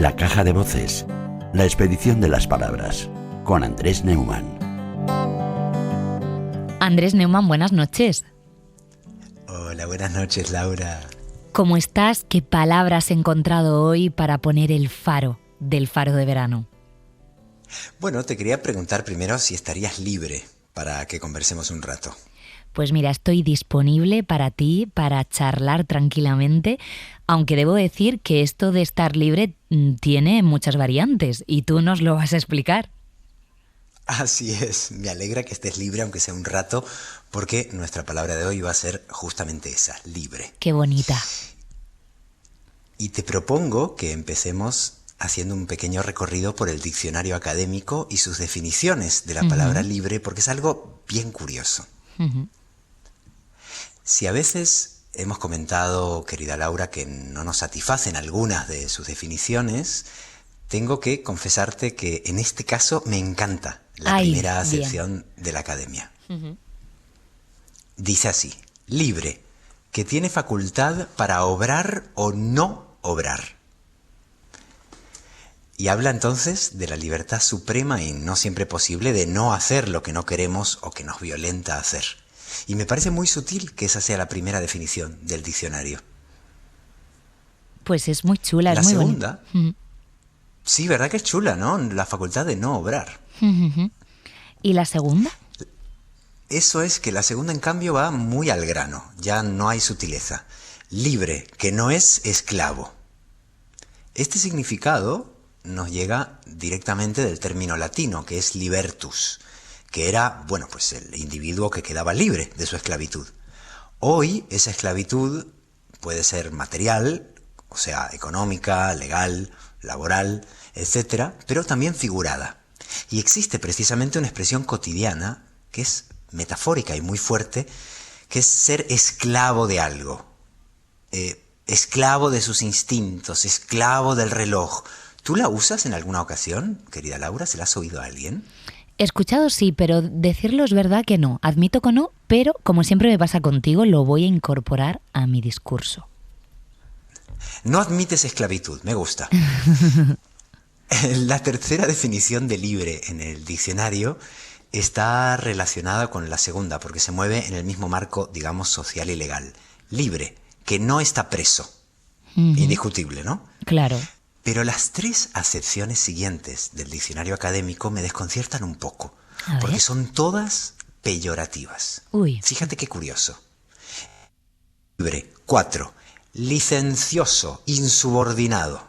La caja de voces. La expedición de las palabras. Con Andrés Neumann. Andrés Neumann, buenas noches. Hola, buenas noches, Laura. ¿Cómo estás? ¿Qué palabras has encontrado hoy para poner el faro del faro de verano? Bueno, te quería preguntar primero si estarías libre para que conversemos un rato. Pues mira, estoy disponible para ti, para charlar tranquilamente, aunque debo decir que esto de estar libre tiene muchas variantes y tú nos lo vas a explicar. Así es, me alegra que estés libre aunque sea un rato, porque nuestra palabra de hoy va a ser justamente esa, libre. Qué bonita. Y te propongo que empecemos haciendo un pequeño recorrido por el diccionario académico y sus definiciones de la palabra libre, porque es algo bien curioso. Si a veces hemos comentado, querida Laura, que no nos satisfacen algunas de sus definiciones, tengo que confesarte que en este caso me encanta la primera acepción de la academia. Dice así: libre, que tiene facultad para obrar o no obrar. Y habla entonces de la libertad suprema y no siempre posible de no hacer lo que no queremos o que nos violenta hacer. Y me parece muy sutil que esa sea la primera definición del diccionario. Pues es muy chula, es muy bonita. La segunda, sí, ¿verdad que es chula, no? La facultad de no obrar. ¿Y la segunda? Eso es que la segunda, en cambio, va muy al grano, ya no hay sutileza. Libre, que no es esclavo. Este significado nos llega directamente del término latino, que es libertus, que era, bueno, pues el individuo que quedaba libre de su esclavitud. Hoy esa esclavitud puede ser material, o sea, económica, legal, laboral, etcétera, pero también figurada. Y existe precisamente una expresión cotidiana que es metafórica y muy fuerte, que es ser esclavo de algo. Esclavo de sus instintos, esclavo del reloj. ¿Tú la usas en alguna ocasión, querida Laura? ¿Se la has oído a alguien? He escuchado sí, pero decirlo es verdad que no. Admito que no, pero como siempre me pasa contigo, lo voy a incorporar a mi discurso. No admites esclavitud, me gusta. La tercera definición de libre en el diccionario está relacionada con la segunda, porque se mueve en el mismo marco, digamos, social y legal. Libre, que no está preso. Indiscutible, ¿no? Claro. Pero las tres acepciones siguientes del diccionario académico me desconciertan un poco, porque son todas peyorativas. Fíjate qué curioso. Libre, 4. Licencioso, insubordinado.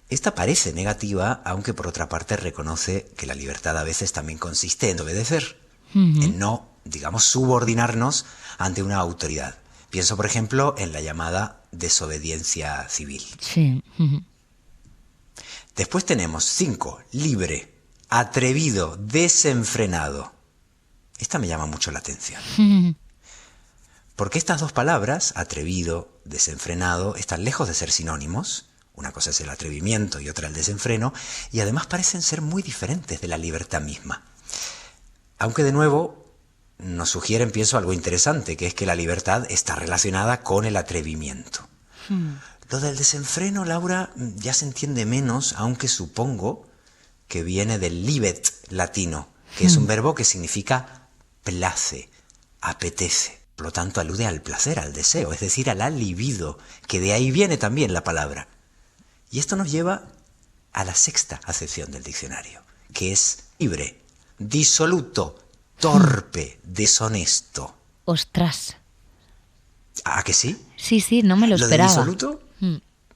Esta parece negativa, aunque por otra parte reconoce que la libertad a veces también consiste en obedecer, en no, digamos, subordinarnos ante una autoridad. Pienso, por ejemplo, en la llamada desobediencia civil. Sí. Después tenemos 5. Libre, atrevido, desenfrenado. Esta me llama mucho la atención. Porque estas dos palabras, atrevido, desenfrenado, están lejos de ser sinónimos. Una cosa es el atrevimiento y otra el desenfreno, y además parecen ser muy diferentes de la libertad misma. Aunque de nuevo nos sugieren, pienso, algo interesante, que es que la libertad está relacionada con el atrevimiento. Lo del desenfreno, Laura, ya se entiende menos, aunque supongo que viene del libet latino, que es un verbo que significa place, apetece. Por lo tanto, alude al placer, al deseo, es decir, a la libido, que de ahí viene también la palabra. Y esto nos lleva a la sexta acepción del diccionario, que es libre, disoluto, torpe, deshonesto. ¡Ostras! ¿Ah, que sí? Sí, no me lo esperaba. ¿Lo de disoluto?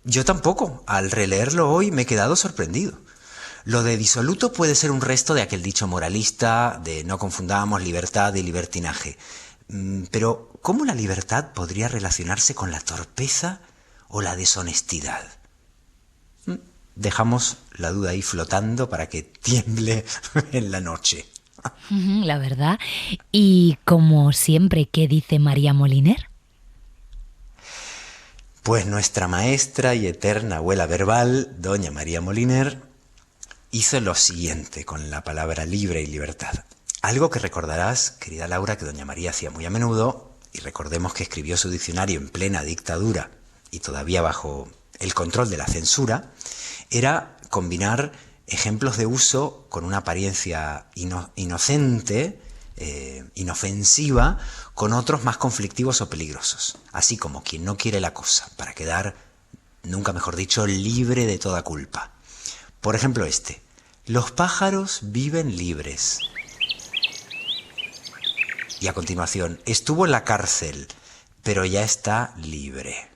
Yo tampoco. Al releerlo hoy me he quedado sorprendido. Lo de disoluto puede ser un resto de aquel dicho moralista de no confundamos libertad y libertinaje. Pero, ¿cómo la libertad podría relacionarse con la torpeza o la deshonestidad? Dejamos la duda ahí flotando para que tiemble en la noche. La verdad. Y como siempre, ¿qué dice María Moliner? Pues nuestra maestra y eterna abuela verbal, doña María Moliner, hizo lo siguiente con la palabra libre y libertad. Algo que recordarás, querida Laura, que doña María hacía muy a menudo, y recordemos que escribió su diccionario en plena dictadura y todavía bajo el control de la censura, era combinar ejemplos de uso con una apariencia inocente, inofensiva, con otros más conflictivos o peligrosos. Así como quien no quiere la cosa, para quedar, nunca mejor dicho, libre de toda culpa. Por ejemplo los pájaros viven libres. Y a continuación, estuvo en la cárcel, pero ya está libre.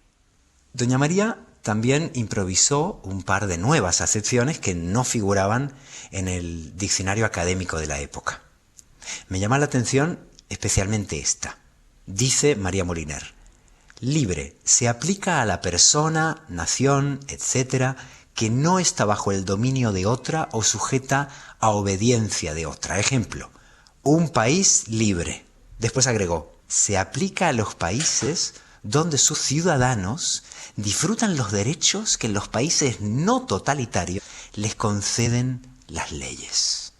Doña María también improvisó un par de nuevas acepciones que no figuraban en el diccionario académico de la época. Me llama la atención especialmente esta. Dice María Moliner: libre se aplica a la persona, nación, etcétera, que no está bajo el dominio de otra o sujeta a obediencia de otra. Ejemplo, un país libre. Después agregó: se aplica a los países donde sus ciudadanos disfrutan los derechos que en los países no totalitarios les conceden las leyes.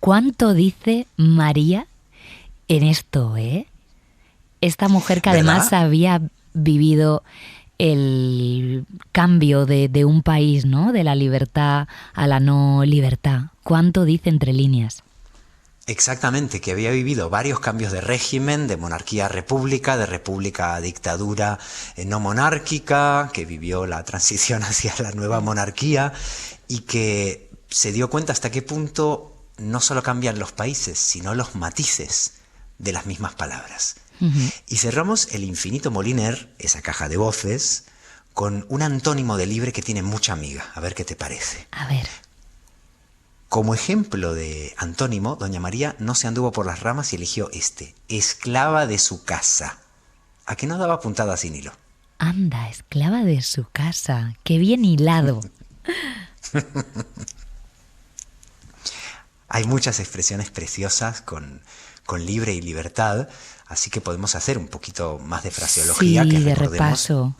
¿Cuánto dice María en esto, eh? Esta mujer que ¿verdad? además había vivido el cambio de un país, ¿no? De la libertad a la no libertad. ¿Cuánto dice entre líneas? Exactamente, que había vivido varios cambios de régimen, de monarquía a república, de república a dictadura no monárquica, que vivió la transición hacia la nueva monarquía y que se dio cuenta hasta qué punto no solo cambian los países, sino los matices de las mismas palabras. Y cerramos el infinito Moliner, esa caja de voces, con un antónimo de libre que tiene mucha amiga. A ver qué te parece. A ver. Como ejemplo de antónimo, doña María no se anduvo por las ramas y eligió esclava de su casa. ¿A qué no daba puntada sin hilo? Anda, esclava de su casa. Qué bien hilado. Hay muchas expresiones preciosas con libre y libertad, así que podemos hacer un poquito más de fraseología. Sí, que de recordemos. repaso.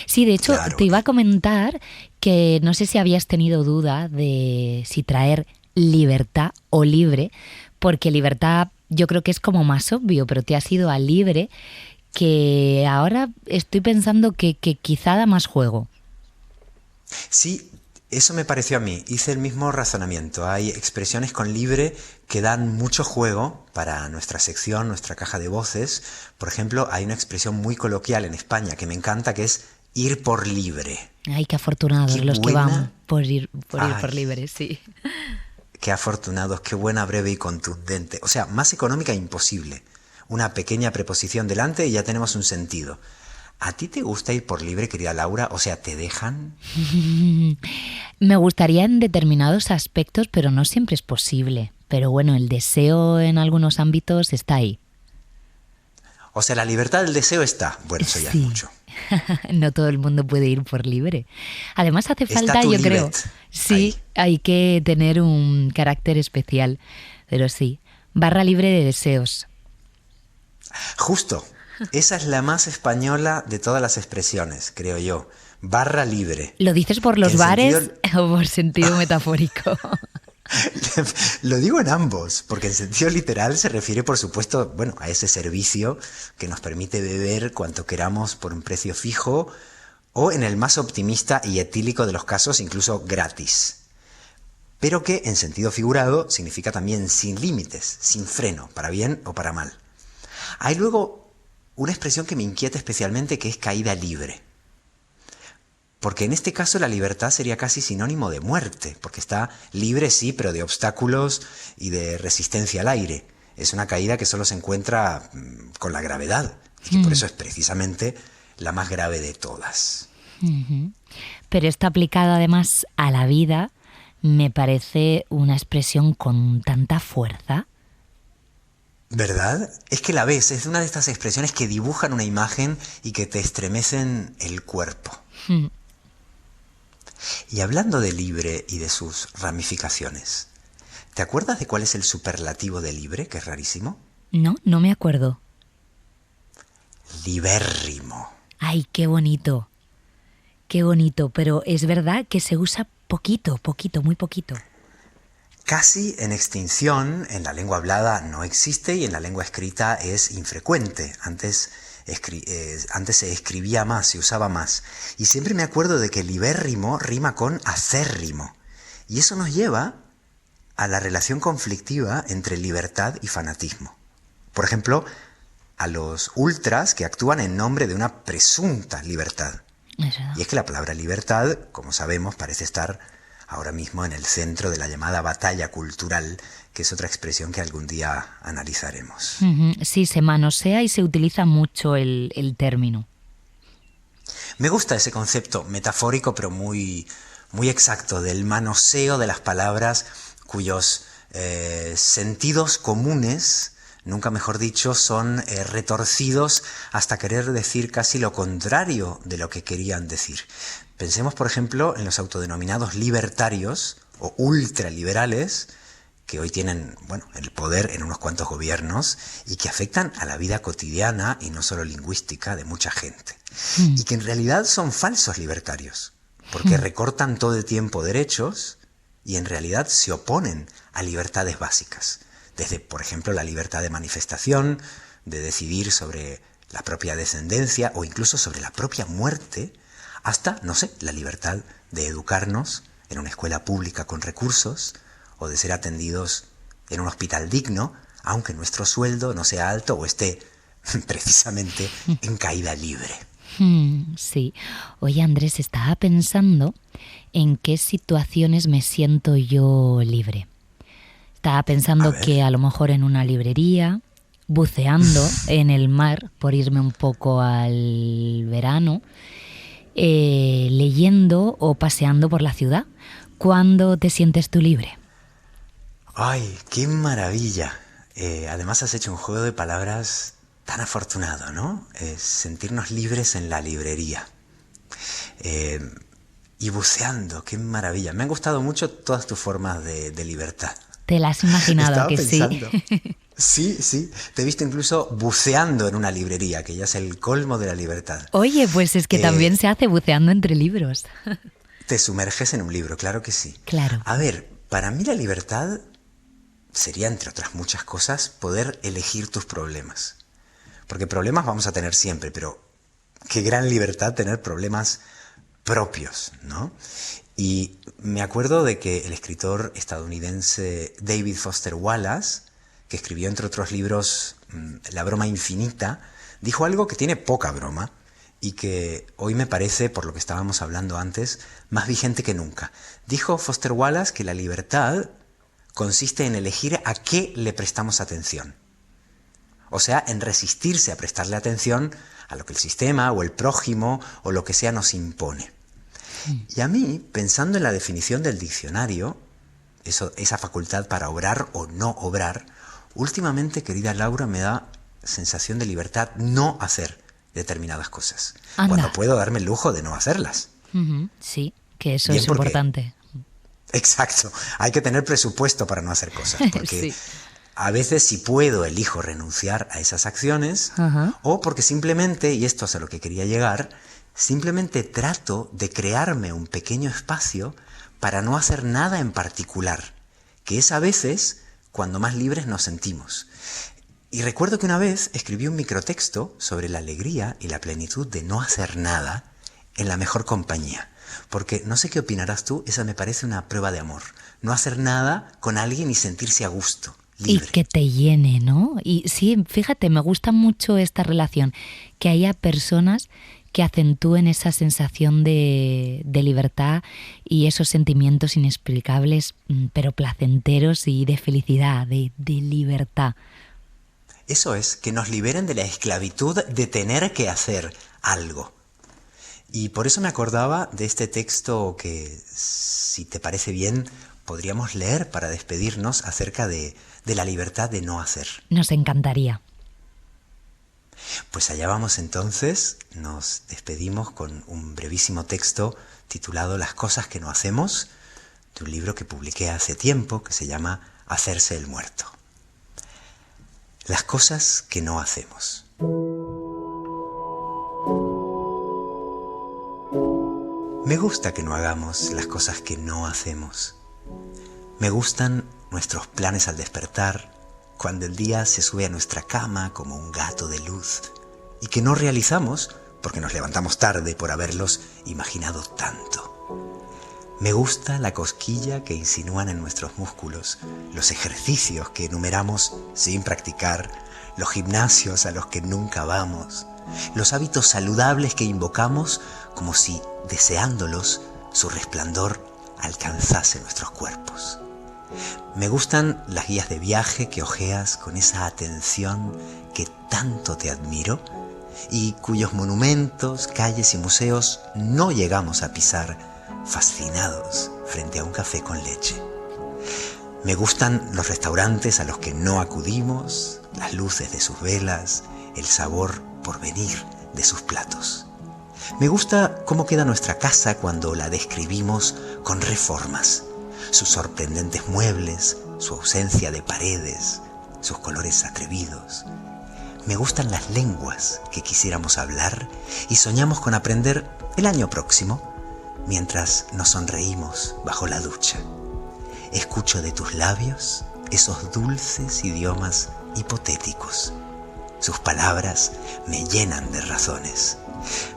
Sí, de hecho, Claro. te iba a comentar que no sé si habías tenido duda de si traer libertad o libre, porque libertad yo creo que es como más obvio, pero te has ido a libre, que ahora estoy pensando que quizá da más juego. Sí, eso me pareció a mí. Hice el mismo razonamiento. Hay expresiones con libre que dan mucho juego para nuestra sección, nuestra caja de voces. Por ejemplo, hay una expresión muy coloquial en España que me encanta, que es ir por libre. Ay, qué afortunados Qué los buena. que van por ir Ay. por libre, sí. Qué afortunados, qué buena, breve y contundente. O sea, más económica imposible. Una pequeña preposición delante y ya tenemos un sentido. ¿A ti te gusta ir por libre, querida Laura? O sea, ¿te dejan? Me gustaría en determinados aspectos, pero no siempre es posible. Pero bueno, el deseo en algunos ámbitos está ahí. O sea, la libertad del deseo está. Bueno, eso ya Sí. es mucho. No todo el mundo puede ir por libre. Además hace Está falta, tu yo creo. libet Sí, ahí. hay que tener un carácter especial. Pero sí, barra libre de deseos. Justo. Esa es la más española de todas las expresiones, creo yo. Barra libre. ¿Lo dices por los En bares sentido- o por sentido metafórico? Lo digo en ambos, porque en sentido literal se refiere, por supuesto, bueno, a ese servicio que nos permite beber cuanto queramos por un precio fijo, o en el más optimista y etílico de los casos, incluso gratis. Pero que en sentido figurado significa también sin límites, sin freno, para bien o para mal. Hay luego una expresión que me inquieta especialmente, que es caída libre. Porque en este caso la libertad sería casi sinónimo de muerte, porque está libre, sí, pero de obstáculos y de resistencia al aire. Es una caída que solo se encuentra con la gravedad, y que por eso es precisamente la más grave de todas. Pero esto aplicado además a la vida me parece una expresión con tanta fuerza. ¿Verdad? Es que la ves, es una de estas expresiones que dibujan una imagen y que te estremecen el cuerpo. Y hablando de libre y de sus ramificaciones, ¿te acuerdas de cuál es el superlativo de libre, que es rarísimo? No, no me acuerdo. Libérrimo. Ay, qué bonito. Qué bonito, pero es verdad que se usa poquito, muy poquito. Casi en extinción, en la lengua hablada no existe y en la lengua escrita es infrecuente. Antes antes se escribía más, se usaba más. Y siempre me acuerdo de que libérrimo rima con acérrimo. Y eso nos lleva a la relación conflictiva entre libertad y fanatismo. Por ejemplo, a los ultras que actúan en nombre de una presunta libertad. Y es que la palabra libertad, como sabemos, parece estar ahora mismo en el centro de la llamada batalla cultural, que es otra expresión que algún día analizaremos. Sí, se manosea y se utiliza mucho el término. Me gusta ese concepto metafórico, pero muy, muy exacto, del manoseo de las palabras cuyos sentidos comunes, nunca mejor dicho, son retorcidos hasta querer decir casi lo contrario de lo que querían decir. Pensemos, por ejemplo, en los autodenominados libertarios o ultraliberales, que hoy tienen, el poder en unos cuantos gobiernos y que afectan a la vida cotidiana y no solo lingüística de mucha gente. Y que en realidad son falsos libertarios, porque recortan todo el tiempo derechos y en realidad se oponen a libertades básicas. Desde, por ejemplo, la libertad de manifestación, de decidir sobre la propia descendencia o incluso sobre la propia muerte, hasta, la libertad de educarnos en una escuela pública con recursos o de ser atendidos en un hospital digno, aunque nuestro sueldo no sea alto o esté precisamente en caída libre. Sí. Oye, Andrés, estaba pensando en qué situaciones me siento yo libre. Estaba pensando que a lo mejor en una librería, buceando en el mar, por irme un poco al verano, leyendo o paseando por la ciudad. ¿Cuándo te sientes tú libre? ¡Ay, qué maravilla! Además has hecho un juego de palabras tan afortunado, ¿no? Sentirnos libres en la librería. Y buceando, qué maravilla. Me han gustado mucho todas tus formas de libertad. ¿Te la has imaginado? Estaba que pensando. Sí? Sí. Te he visto incluso buceando en una librería, que ya es el colmo de la libertad. Oye, pues es que también se hace buceando entre libros. Te sumerges en un libro, claro que sí. Claro. A ver, para mí la libertad sería, entre otras muchas cosas, poder elegir tus problemas. Porque problemas vamos a tener siempre, pero qué gran libertad tener problemas propios, ¿no? Y me acuerdo de que el escritor estadounidense David Foster Wallace, que escribió entre otros libros La broma infinita, dijo algo que tiene poca broma y que hoy me parece, por lo que estábamos hablando antes, más vigente que nunca. Dijo Foster Wallace que la libertad consiste en elegir a qué le prestamos atención. O sea, en resistirse a prestarle atención a lo que el sistema o el prójimo o lo que sea nos impone. Y a mí, pensando en la definición del diccionario, esa facultad para obrar o no obrar, últimamente, querida Laura, me da sensación de libertad no hacer determinadas cosas. Anda. Cuando puedo darme el lujo de no hacerlas. Sí, que eso Bien, es importante. Exacto, hay que tener presupuesto para no hacer cosas, porque Sí. a veces si puedo elijo renunciar a esas acciones, o porque simplemente, y esto es a lo que quería llegar, simplemente trato de crearme un pequeño espacio para no hacer nada en particular, que es a veces cuando más libres nos sentimos. Y recuerdo que una vez escribí un microtexto sobre la alegría y la plenitud de no hacer nada en la mejor compañía. Porque no sé qué opinarás tú, esa me parece una prueba de amor. No hacer nada con alguien y sentirse a gusto, libre. Y que te llene, ¿no? Y sí, fíjate, me gusta mucho esta relación, que haya personas que acentúen esa sensación de libertad y esos sentimientos inexplicables, pero placenteros y de felicidad, de libertad. Eso es, que nos liberen de la esclavitud de tener que hacer algo. Y por eso me acordaba de este texto que, si te parece bien, podríamos leer para despedirnos acerca de la libertad de no hacer. Nos encantaría. Pues allá vamos entonces, nos despedimos con un brevísimo texto titulado Las cosas que no hacemos, de un libro que publiqué hace tiempo que se llama Hacerse el muerto. Las cosas que no hacemos. Me gusta que no hagamos las cosas que no hacemos. Me gustan nuestros planes al despertar, cuando el día se sube a nuestra cama como un gato de luz, y que no realizamos porque nos levantamos tarde por haberlos imaginado tanto. Me gusta la cosquilla que insinúan en nuestros músculos, los ejercicios que enumeramos sin practicar, los gimnasios a los que nunca vamos, los hábitos saludables que invocamos como si, deseándolos, su resplandor alcanzase nuestros cuerpos. Me gustan las guías de viaje que hojeas con esa atención que tanto te admiro y cuyos monumentos, calles y museos no llegamos a pisar, fascinados frente a un café con leche. Me gustan los restaurantes a los que no acudimos, las luces de sus velas, el sabor por venir de sus platos. Me gusta cómo queda nuestra casa cuando la describimos con reformas, sus sorprendentes muebles, su ausencia de paredes, sus colores atrevidos. Me gustan las lenguas que quisiéramos hablar y soñamos con aprender el año próximo, mientras nos sonreímos bajo la ducha. Escucho de tus labios esos dulces idiomas hipotéticos. Sus palabras me llenan de razones.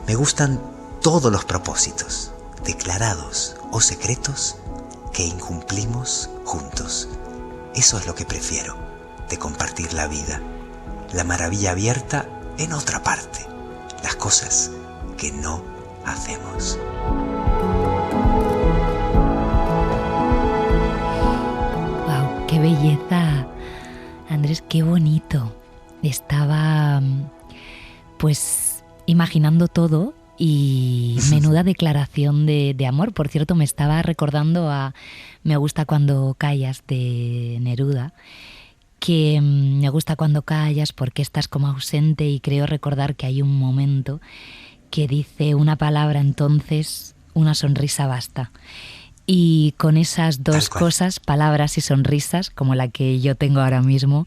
Me gustan todos los propósitos, declarados o secretos, que incumplimos juntos. Eso es lo que prefiero de compartir la vida. La maravilla abierta en otra parte. Las cosas que no hacemos. ¡Wow! ¡Qué belleza! Andrés, qué bonito. Estaba pues imaginando todo y menuda declaración de amor. Por cierto, me estaba recordando a Me gusta cuando callas de Neruda, que me gusta cuando callas porque estás como ausente, y creo recordar que hay un momento que dice una palabra, entonces una sonrisa basta. Y con esas dos cosas, palabras y sonrisas, como la que yo tengo ahora mismo,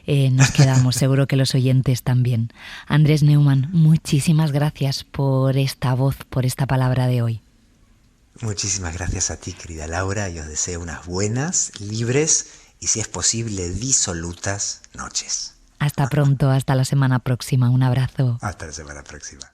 nos quedamos. Seguro que los oyentes también. Andrés Neumann, muchísimas gracias por esta voz, por esta palabra de hoy. Muchísimas gracias a ti, querida Laura, y os deseo unas buenas, libres y, si es posible, disolutas noches. Hasta pronto, hasta la semana próxima. Un abrazo. Hasta la semana próxima.